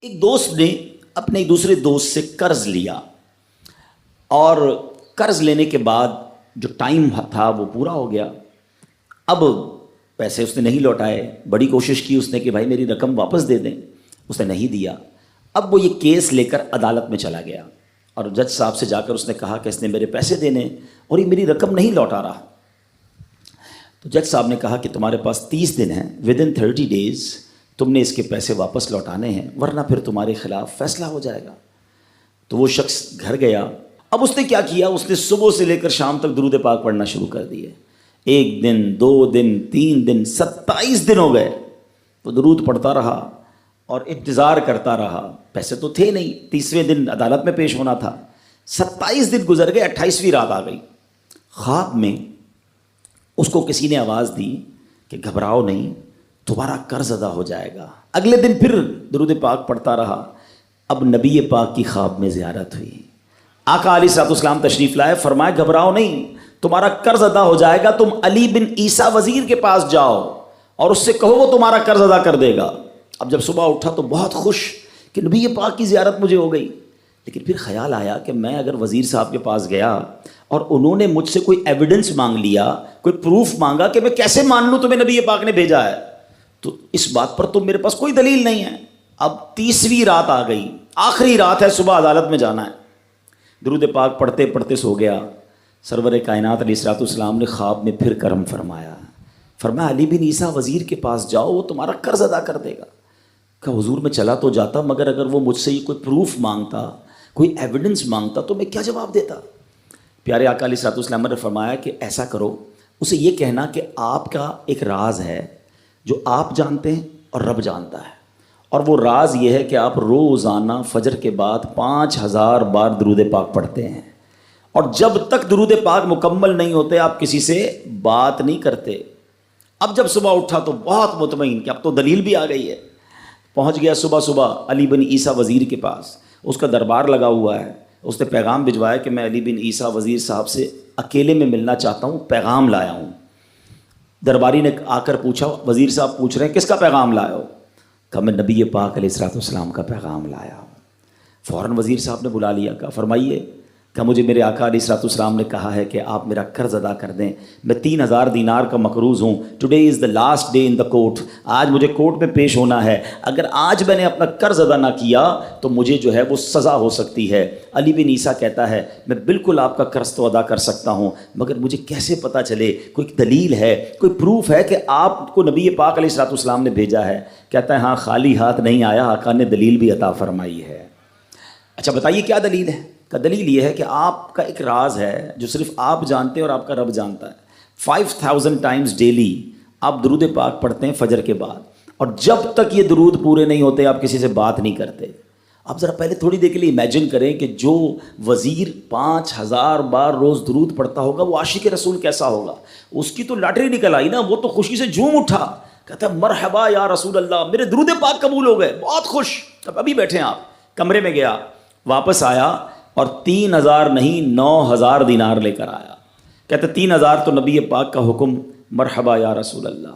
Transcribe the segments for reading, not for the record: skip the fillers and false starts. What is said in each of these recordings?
ایک دوست نے اپنے ایک دوسرے دوست سے قرض لیا اور قرض لینے کے بعد جو ٹائم تھا وہ پورا ہو گیا. اب پیسے اس نے نہیں لوٹائے. بڑی کوشش کی اس نے کہ بھائی میری رقم واپس دے دیں, اس نے نہیں دیا. اب وہ یہ کیس لے کر عدالت میں چلا گیا اور جج صاحب سے جا کر اس نے کہا کہ اس نے میرے پیسے دینے اور یہ میری رقم نہیں لوٹا رہا. تو جج صاحب نے کہا کہ تمہارے پاس 30 دن ہیں, ودن 30 days تم نے اس کے پیسے واپس لوٹانے ہیں ورنہ پھر تمہارے خلاف فیصلہ ہو جائے گا. تو وہ شخص گھر گیا. اب اس نے کیا کیا, اس نے صبح سے لے کر شام تک درود پاک پڑھنا شروع کر دیے. 1 دن 2 دن 3 دن 27 دن ہو گئے. وہ درود پڑھتا رہا اور انتظار کرتا رہا. پیسے تو تھے نہیں, 30ویں دن عدالت میں پیش ہونا تھا. 27 دن گزر گئے, 28ویں رات آ گئی. خواب میں اس کو کسی نے آواز دی کہ گھبراؤ نہیں, تمہارا قرض ادا ہو جائے گا. اگلے دن پھر درود پاک پڑھتا رہا. اب نبی پاک کی خواب میں زیارت ہوئی. آقا علیہ الصلوۃ والسلام تشریف لائے, فرمائے گھبراؤ نہیں, تمہارا قرض ادا ہو جائے گا. تم علی بن عیسیٰ وزیر کے پاس جاؤ اور اس سے کہو وہ تمہارا قرض ادا کر دے گا. اب جب صبح اٹھا تو بہت خوش کہ نبی پاک کی زیارت مجھے ہو گئی. لیکن پھر خیال آیا کہ میں اگر وزیر صاحب کے پاس گیا اور انہوں نے مجھ سے کوئی ایویڈنس مانگ لیا, کوئی پروف مانگا, کہ میں کیسے مان لوں تمہیں نبی پاک نے بھیجا ہے, تو اس بات پر تو میرے پاس کوئی دلیل نہیں ہے. اب 30ویں رات آ گئی, آخری رات ہے, صبح عدالت میں جانا ہے. درود پاک پڑھتے پڑھتے سو گیا. سرور کائنات علیہ الصلوۃ والسلام نے خواب میں پھر کرم فرمایا. فرمایا علی بن عیسیٰ وزیر کے پاس جاؤ, وہ تمہارا قرض ادا کر دے گا. کہ حضور میں چلا تو جاتا, مگر اگر وہ مجھ سے کوئی پروف مانگتا, کوئی ایویڈنس مانگتا تو میں کیا جواب دیتا. پیارے آقا علیہ الصلوۃ والسلام نے فرمایا کہ ایسا کرو, اسے یہ کہنا کہ آپ کا ایک راز ہے جو آپ جانتے ہیں اور رب جانتا ہے, اور وہ راز یہ ہے کہ آپ روزانہ فجر کے بعد 5000 بار درود پاک پڑھتے ہیں, اور جب تک درود پاک مکمل نہیں ہوتے آپ کسی سے بات نہیں کرتے. اب جب صبح اٹھا تو بہت مطمئن کہ اب تو دلیل بھی آ گئی ہے. پہنچ گیا صبح علی بن عیسیٰ وزیر کے پاس. اس کا دربار لگا ہوا ہے. اس نے پیغام بھجوایا کہ میں علی بن عیسیٰ وزیر صاحب سے اکیلے میں ملنا چاہتا ہوں, پیغام لایا ہوں. درباری نے آ کر پوچھا, وزیر صاحب پوچھ رہے ہیں کس کا پیغام لایا ہو؟ کہا میں نبی پاک علیہ الصلوۃ والسلام کا پیغام لایا ہوں. فوراً وزیر صاحب نے بلا لیا. کہا فرمائیے. کہ مجھے میرے آقا علیہ الصلوۃ والسلام نے کہا ہے کہ آپ میرا قرض ادا کر دیں. میں 3000 دینار کا مقروض ہوں. Today is the last day in the court. آج مجھے کورٹ میں پیش ہونا ہے. اگر آج میں نے اپنا قرض ادا نہ کیا تو مجھے جو ہے وہ سزا ہو سکتی ہے. علی بن عیسیٰ کہتا ہے میں بالکل آپ کا قرض تو ادا کر سکتا ہوں, مگر مجھے کیسے پتہ چلے, کوئی دلیل ہے, کوئی پروف ہے کہ آپ کو نبی پاک علیہ الصلوۃ والسلام نے بھیجا ہے؟ کہتا ہے ہاں, خالی ہاتھ نہیں آیا, آقا نے دلیل بھی عطا فرمائی ہے. اچھا بتائیے کیا دلیل ہے؟ کا دلیل یہ ہے کہ آپ کا ایک راز ہے جو صرف آپ جانتے ہیں اور آپ کا رب جانتا ہے. 5000 ٹائمز ڈیلی آپ درود پاک پڑھتے ہیں فجر کے بعد, اور جب تک یہ درود پورے نہیں ہوتے آپ کسی سے بات نہیں کرتے. آپ ذرا پہلے تھوڑی دیر کے لیے امیجن کریں کہ جو وزیر 5000 بار روز درود پڑھتا ہوگا وہ عاشق رسول کیسا ہوگا. اس کی تو لاٹری نکل آئی نا, وہ تو خوشی سے جھوم اٹھا, کہتا ہے مرحبا یا رسول اللہ, میرے درود پاک قبول ہو گئے, بہت خوش. اب ابھی بیٹھے ہیں آپ, کمرے میں گیا, واپس آیا اور 3000 نہیں 9000 دینار لے کر آیا. کہتے 3000 تو نبی پاک کا حکم, مرحبا یا رسول اللہ,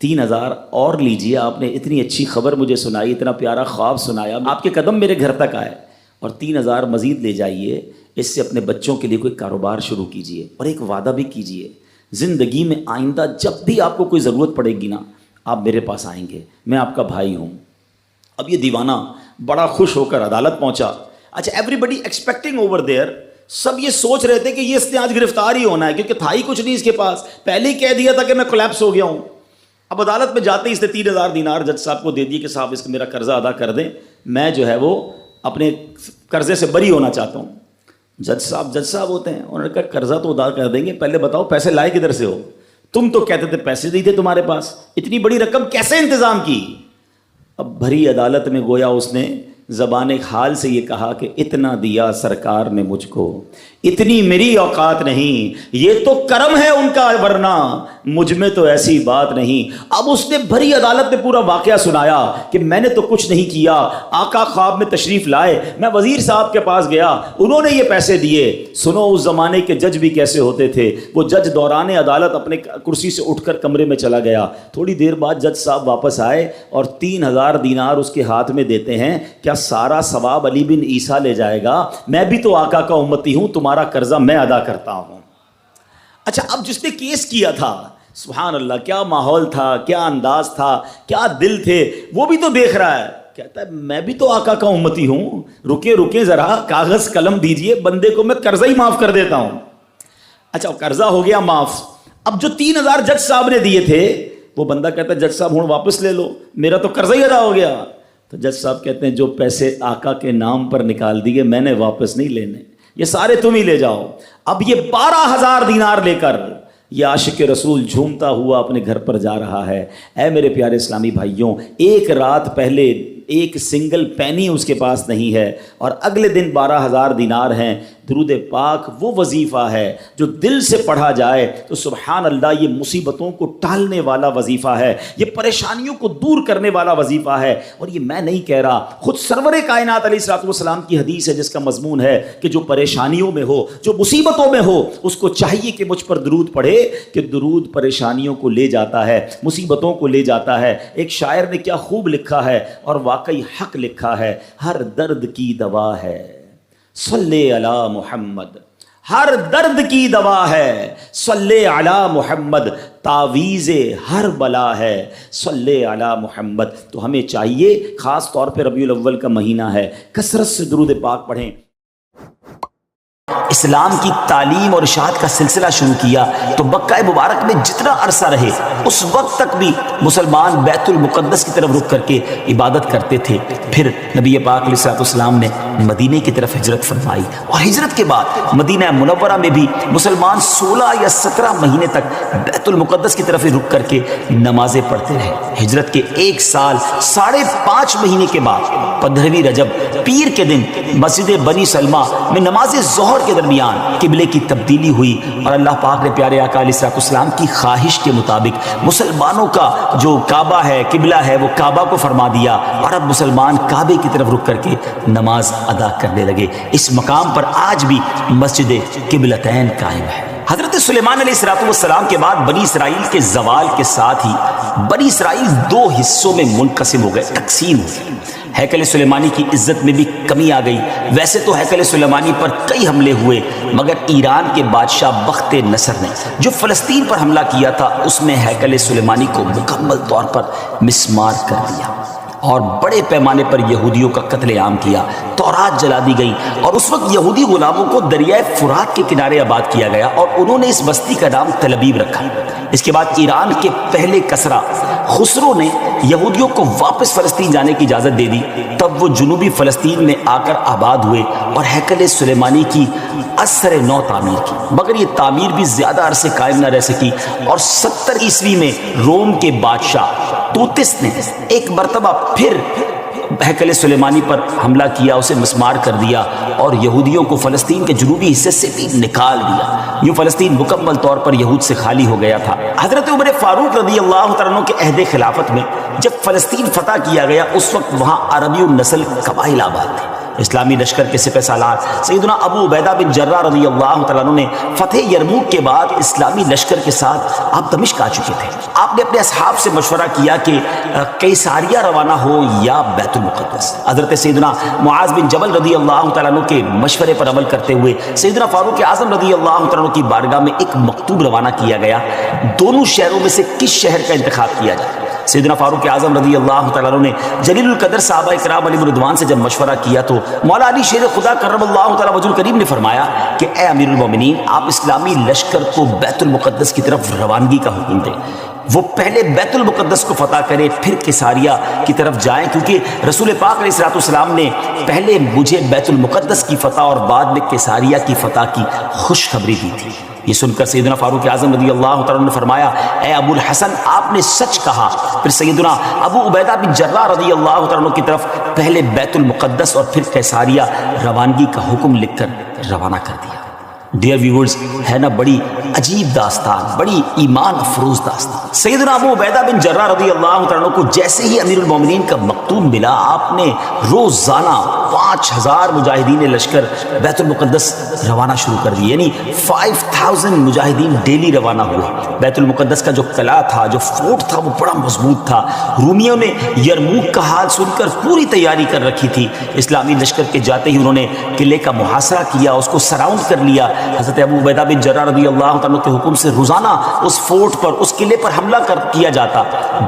3000 اور لیجئے, آپ نے اتنی اچھی خبر مجھے سنائی, اتنا پیارا خواب سنایا, آپ کے قدم میرے گھر تک آئے, اور 3000 مزید لے جائیے, اس سے اپنے بچوں کے لیے کوئی کاروبار شروع کیجئے, اور ایک وعدہ بھی کیجئے, زندگی میں آئندہ جب بھی آپ کو کوئی ضرورت پڑے گی نا, آپ میرے پاس آئیں گے, میں آپ کا بھائی ہوں. اب یہ دیوانہ بڑا خوش ہو کر عدالت پہنچا. اچھا everybody expecting over there, سب یہ سوچ رہے تھے کہ یہ اس نے آج گرفتار ہی ہونا ہے, کیونکہ تھا ہی کچھ نہیں اس کے پاس, پہلے ہی کہہ دیا تھا کہ میں کولیپس ہو گیا ہوں. اب عدالت میں جاتے ہی اس نے 3000 دینار جج صاحب کو دے دی کہ صاحب اس کا میرا قرضہ ادا کر دیں, میں جو ہے وہ اپنے قرضے سے بری ہونا چاہتا ہوں. جج صاحب ہوتے ہیں, انہوں نے کہا قرضہ تو ادا کر دیں گے, پہلے بتاؤ پیسے لائے کدھر سے ہو؟ تم تو کہتے تھے پیسے نہیں تھے تمہارے پاس, اتنی بڑی رقم کیسے انتظام کی؟ اب بھری عدالت میں گویا اس نے زبان حال سے یہ کہا کہ اتنا دیا سرکار نے مجھ کو, اتنی میری اوقات نہیں، یہ تو کرم ہے ان کا، ورنہ مجھ میں تو ایسی بات نہیں۔ اب اس نے بھری عدالت میں پورا واقعہ سنایا کہ میں نے تو کچھ نہیں کیا، آقا خواب میں تشریف لائے، میں وزیر صاحب کے پاس گیا، انہوں نے یہ پیسے دیے۔ سنو اس زمانے کے جج بھی کیسے ہوتے تھے، وہ جج دوران عدالت اپنے کرسی سے اٹھ کر کمرے میں چلا گیا، تھوڑی دیر بعد جج صاحب واپس آئے اور 3000 دینار اس کے ہاتھ میں دیتے ہیں۔ کیا سارا ثواب علی بن عیسیٰ لے جائے گا؟ میں بھی تو آقا کا امتی ہوں، تمہارا قرضہ میں ادا کرتا ہوں۔ اچھا، اب جس نے کیس کیا تھا، سبحان اللہ، کیا ماحول تھا، کیا انداز تھا، کیا دل تھے، وہ بھی تو دیکھ رہا ہے، کہتا ہے میں بھی تو آقا کا امتی ہوں، رکے ذرا، کاغذ قلم دیجئے، بندے کو میں قرضہ ہی معاف کر دیتا ہوں۔ اچھا، قرضہ ہو گیا معاف۔ اب جو 3000 جج صاحب نے دیے تھے، وہ بندہ کہتا ہے جج صاحب ہوں واپس لے لو، میرا تو قرضہ ہی ادا ہو گیا۔ تو جج صاحب کہتے ہیں جو پیسے آقا کے نام پر نکال دیے میں نے واپس نہیں لینے، یہ سارے تم ہی لے جاؤ۔ اب یہ 12000 دینار لے کر یہ عاشق رسول جھومتا ہوا اپنے گھر پر جا رہا ہے۔ اے میرے پیارے اسلامی بھائیوں، ایک رات پہلے ایک سنگل پینی اس کے پاس نہیں ہے، اور اگلے دن 12000 دینار ہیں۔ درود پاک وہ وظیفہ ہے جو دل سے پڑھا جائے تو سبحان اللہ یہ مصیبتوں کو ٹالنے والا وظیفہ ہے، یہ پریشانیوں کو دور کرنے والا وظیفہ ہے۔ اور یہ میں نہیں کہہ رہا، خود سرور کائنات علیہ الصلوۃ والسلام کی حدیث ہے جس کا مضمون ہے کہ جو پریشانیوں میں ہو، جو مصیبتوں میں ہو، اس کو چاہیے کہ مجھ پر درود پڑھے، کہ درود پریشانیوں کو لے جاتا ہے، مصیبتوں کو لے جاتا ہے۔ ایک شاعر نے کیا خوب لکھا ہے، اور واقعی حق لکھا ہے، ہر درد کی دوا ہے صلی علی محمد، ہر درد کی دوا ہے صلی علی محمد، تعویذ ہر بلا ہے صلی علی محمد۔ تو ہمیں چاہیے، خاص طور پہ ربیع الاول کا مہینہ ہے، کثرت سے درود پاک پڑھیں۔ اسلام کی تعلیم اور اشاعت کا سلسلہ شروع کیا تو مکہ مبارک میں جتنا عرصہ رہے اس وقت تک بھی مسلمان بیت المقدس کی طرف رک کر کے عبادت کرتے تھے۔ پھر نبی پاک علیہ الصلوۃ والسلام نے مدینے کی طرف ہجرت فرمائی، اور ہجرت کے بعد مدینہ منورہ میں بھی مسلمان 16 یا 17 مہینے تک بیت المقدس کی طرف رک کر کے نمازیں پڑھتے رہے۔ ہجرت کے 1 سال 5.5 مہینے کے بعد 15ویں رجب پیر کے دن مسجد بنی سلمہ میں نماز ظہر کے درمیان قبلے کی تبدیلی ہوئی، اور اللہ پاک نے پیارے آقا علیہ الصلوۃ والسلام کی خواہش کے مطابق مسلمانوں کا جو کعبہ ہے، قبلہ ہے، وہ کعبہ کو فرما دیا، اور اب مسلمان کعبے کی طرف رک کر کے نماز ادا کرنے لگے۔ اس مقام پر آج بھی مسجد قبلتین قائم ہے۔ حضرت سلیمان علیہ السلام کے بعد بنی اسرائیل کے زوال کے ساتھ ہی بنی اسرائیل 2 حصوں میں منقسم ہو گئے، تقسیم ہو گئے۔ ہیکل سلیمانی کی عزت میں بھی کمی آ گئی۔ ویسے تو ہیکل سلیمانی پر کئی حملے ہوئے، مگر ایران کے بادشاہ بخت نصر نے جو فلسطین پر حملہ کیا تھا اس میں ہیکل سلیمانی کو مکمل طور پر مسمار کر دیا، اور بڑے پیمانے پر یہودیوں کا قتل عام کیا، تورات جلا دی گئی، اور اس وقت یہودی غلاموں کو دریائے فرات کے کنارے آباد کیا گیا، اور انہوں نے اس بستی کا نام تل ابیب رکھا۔ اس کے بعد ایران کے پہلے کسرا خسرو نے یہودیوں کو واپس فلسطین جانے کی اجازت دے دی، تب وہ جنوبی فلسطین میں آ کر آباد ہوئے اور ہیکل سلیمانی کی اثر نو تعمیر کی، مگر یہ تعمیر بھی زیادہ عرصے قائم نہ رہ سکی، اور 70 عیسوی میں روم کے بادشاہ توتس نے ایک مرتبہ پھر ہیکل سلیمانی پر حملہ کیا، اسے مسمار کر دیا، اور یہودیوں کو فلسطین کے جنوبی حصے سے بھی نکال دیا۔ یوں فلسطین مکمل طور پر یہود سے خالی ہو گیا تھا۔ حضرت عمر فاروق رضی اللہ تعالیٰ عنہ کے عہد خلافت میں جب فلسطین فتح کیا گیا اس وقت وہاں عربی النسل قبائل آباد تھے۔ اسلامی لشکر کے سپہ سالار سیدنا ابو عبیدہ بن جراح رضی اللہ تعالیٰ عنہ نے فتح یرموک کے بعد اسلامی لشکر کے ساتھ آپ دمشق آ چکے تھے۔ آپ نے اپنے اصحاب سے مشورہ کیا کہ قیصاریہ روانہ ہو یا بیت المقدس۔ حضرت سیدنا معاذ بن جبل رضی اللہ تعالیٰ عنہ کے مشورے پر عمل کرتے ہوئے سیدنا فاروق اعظم رضی اللہ تعالیٰ عنہ کی بارگاہ میں ایک مکتوب روانہ کیا گیا، دونوں شہروں میں سے کس شہر کا انتخاب کیا جائے۔ سیدنا فاروق اعظم رضی اللہ تعالیٰ عنہ نے جلیل القدر صحابہ کرام علیہ رضوان سے جب مشورہ کیا تو مولا علی شیر خدا کرم اللہ تعالیٰ وجہ الکریم نے فرمایا کہ اے امیر المومنین، آپ اسلامی لشکر کو بیت المقدس کی طرف روانگی کا حکم دیں، وہ پہلے بیت المقدس کو فتح کرے پھر قیصاریہ کی طرف جائیں، کیونکہ رسول پاک علیہ الصلوۃ والسلام نے پہلے مجھے بیت المقدس کی فتح اور بعد میں قیصاریہ کی فتح کی خوشخبری دی تھی۔ یہ سن کر سیدنا فاروق اعظم رضی اللہ تعالیٰ نے فرمایا اے ابو الحسن، آپ نے سچ کہا۔ پھر سیدنا ابو عبیدہ بن جراح رضی اللہ تعالیٰ کی طرف پہلے بیت المقدس اور پھر قیصاریہ روانگی کا حکم لکھ کر روانہ کر دیا۔ ڈیئر ویورز، ہے نا بڑی عجیب داستان، بڑی ایمان افروز داستان۔ سیدنا ابو عبیدہ بن جراح رضی اللہ عنہ کو جیسے ہی امیر المومنین کا مکتوب ملا، آپ نے روزانہ 5000 مجاہدین لشکر بیت المقدس روانہ شروع کر دی، یعنی 5000 مجاہدین ڈیلی روانہ ہوئے۔ بیت المقدس کا جو قلعہ تھا، جو فورٹ تھا، وہ بڑا مضبوط تھا۔ رومیوں نے یرموک کا حال سن کر پوری تیاری کر رکھی تھی۔ اسلامی لشکر کے جاتے ہی انہوں نے قلعے کا محاصرہ کیا، اس کو سراؤنڈ کر لیا۔ حضرت ابو عبیدہ بن جراح رضی اللہ عنہ کے حکم سے روزانہ اس فورٹ پر، اس قلعے پر حملہ کیا جاتا۔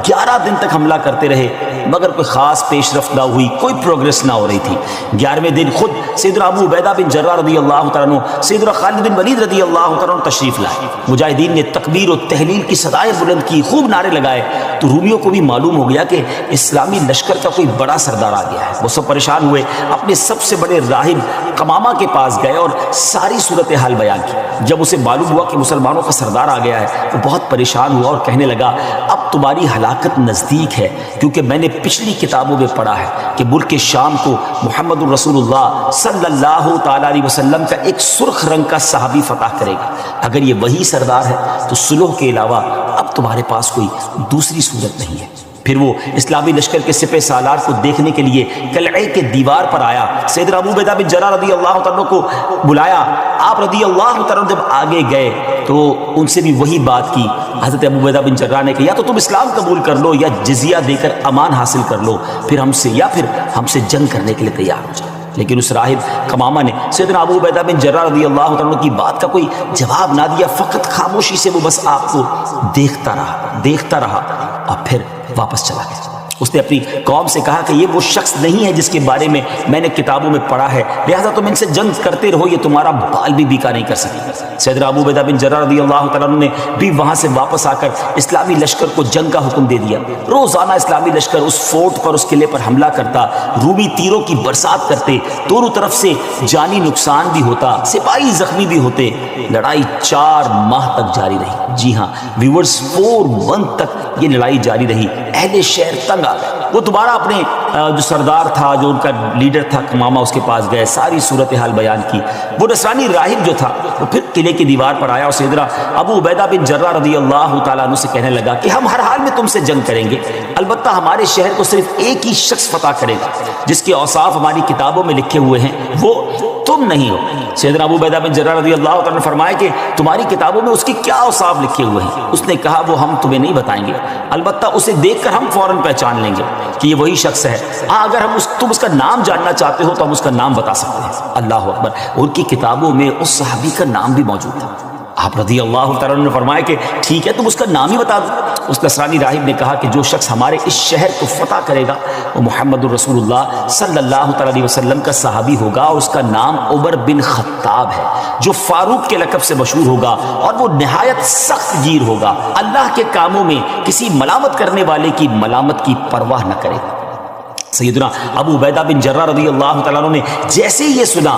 11 دن تک حملہ کرتے رہے، مگر کوئی خاص پیش رفت نہ ہوئی، کوئی پروگریس نہ ہو رہی تھی۔ 11ویں دن خود سیدنا ابو عبیدہ بن جراح رضی اللہ عنہ سیدنا خالد بن ولید رضی اللہ عنہ تشریف لائے۔ مجاہدین نے تکبیر و تحلیل کی صدائیں بلند کی، خوب نعرے لگائے، تو رومیوں کو بھی معلوم ہو گیا کہ اسلامی لشکر کا کوئی بڑا سردار آ گیا ہے۔ وہ سب پریشان ہوئے، اپنے سب سے بڑے راہب قمامہ کے پاس گئے اور ساری صورتحال بیان کی۔ جب اسے معلوم ہوا کہ مسلمانوں کا سردار آ گیا ہے، وہ بہت پریشان ہوا اور کہنے لگا، اب تمہاری ہلاکت نزدیک ہے، کیونکہ میں نے پچھلی کتابوں میں پڑھا ہے کہ ملک شام کو محمد الرسول اللہ صلی اللہ تعالیٰ علیہ وسلم کا ایک سرخ رنگ کا صحابی فتح کرے گا۔ اگر یہ وہی سردار ہے تو صلح کے علاوہ اب تمہارے پاس کوئی دوسری صورت نہیں ہے۔ پھر وہ اسلامی لشکر کے سپہ سالار کو دیکھنے کے لیے قلعے کے دیوار پر آیا۔ سیدنا ابو عبیدہ بن جراح رضی اللہ عنہ کو بلایا۔ آپ رضی اللہ عنہ جب آگے گئے تو ان سے بھی وہی بات کی۔ حضرت ابو عبیدہ بن جراح نے کہا، یا تو تم اسلام قبول کر لو یا جزیہ دے کر امان حاصل کر لو، پھر ہم سے جنگ کرنے کے لیے تیار ہو جائے۔ لیکن اس راہب قمامہ نے سیدنا ابو عبیدہ بن جراح رضی اللہ عنہ کی بات کا کوئی جواب نہ دیا، فقط خاموشی سے وہ بس آپ کو دیکھتا رہا اور پھر واپس چلا گیا۔ اس نے اپنی قوم سے کہا کہ یہ وہ شخص نہیں ہے جس کے بارے میں میں نے کتابوں میں پڑھا ہے، لہذا تم ان سے جنگ کرتے رہو، یہ تمہارا بال بھی بیکا نہیں کر سکے۔ سیدنا ابو عبیدہ بن جراح رضی اللہ تعالیٰ عنہ نے بھی وہاں سے واپس آ کر اسلامی لشکر کو جنگ کا حکم دے دیا۔ روزانہ اسلامی لشکر اس فورٹ پر، اس قلعے پر حملہ کرتا، رومی تیروں کی برسات کرتے، دونوں طرف سے جانی نقصان بھی ہوتا، سپاہی زخمی بھی ہوتے۔ لڑائی 4 ماہ تک جاری رہی۔ جی ہاں ویورز، 4 منتھ تک یہ لڑائی جاری رہی۔ اہل شہر تنگ آ گئے۔ وہ دوبارہ اپنے جو سردار تھا، جو ان کا لیڈر تھا قمامہ، اس کے پاس گئے، ساری صورتحال بیان کی۔ وہ نصرانی راہب جو تھا وہ پھر قلعے کی دیوار پر آیا اور سیدنا ابو عبیدہ بن جراح رضی اللہ تعالیٰ عنہ سے کہنے لگا کہ ہم ہر حال میں تم سے جنگ کریں گے، البتہ ہمارے شہر کو صرف ایک ہی شخص فتح کرے گا جس کے اوصاف ہماری کتابوں میں لکھے ہوئے ہیں، وہ تم نہیں ہو۔ سیدنا ابو عبیدہ بن جراح رضی اللہ تعالیٰ نے فرمایا کہ تمہاری کتابوں میں اس کی کیا اوصاف لکھے ہوئے ہیں؟ اس نے کہا، وہ ہم تمہیں نہیں بتائیں گے، البتہ اسے دیکھ کر ہم فوراً پہچان لیں گے کہ یہ وہی شخص ہے۔ ہاں اگر تم اس کا نام جاننا چاہتے ہو تو ہم اس کا نام بتا سکتے ہیں۔ اللہ اکبر، ان کی کتابوں میں اس صحابی کا نام بھی موجود تھا۔ آپ رضی اللہ تعالیٰ نے فرمایا کہ ٹھیک ہے، تم اس کا نام ہی بتا دو۔ اس نصرانی راہب نے کہا کہ جو شخص ہمارے اس شہر کو فتح کرے گا وہ محمد الرسول اللہ صلی اللہ تعالیٰ علیہ وسلم کا صحابی ہوگا، اور اس کا نام عمر بن خطاب ہے، جو فاروق کے لقب سے مشہور ہوگا اور وہ نہایت سخت گیر ہوگا، اللہ کے کاموں میں کسی ملامت کرنے والے کی ملامت کی پرواہ نہ کرے گا۔ سیدنا ابو عبیدہ بن جراح رضی اللہ تعالیٰ عنہ نے جیسے ہی یہ سنا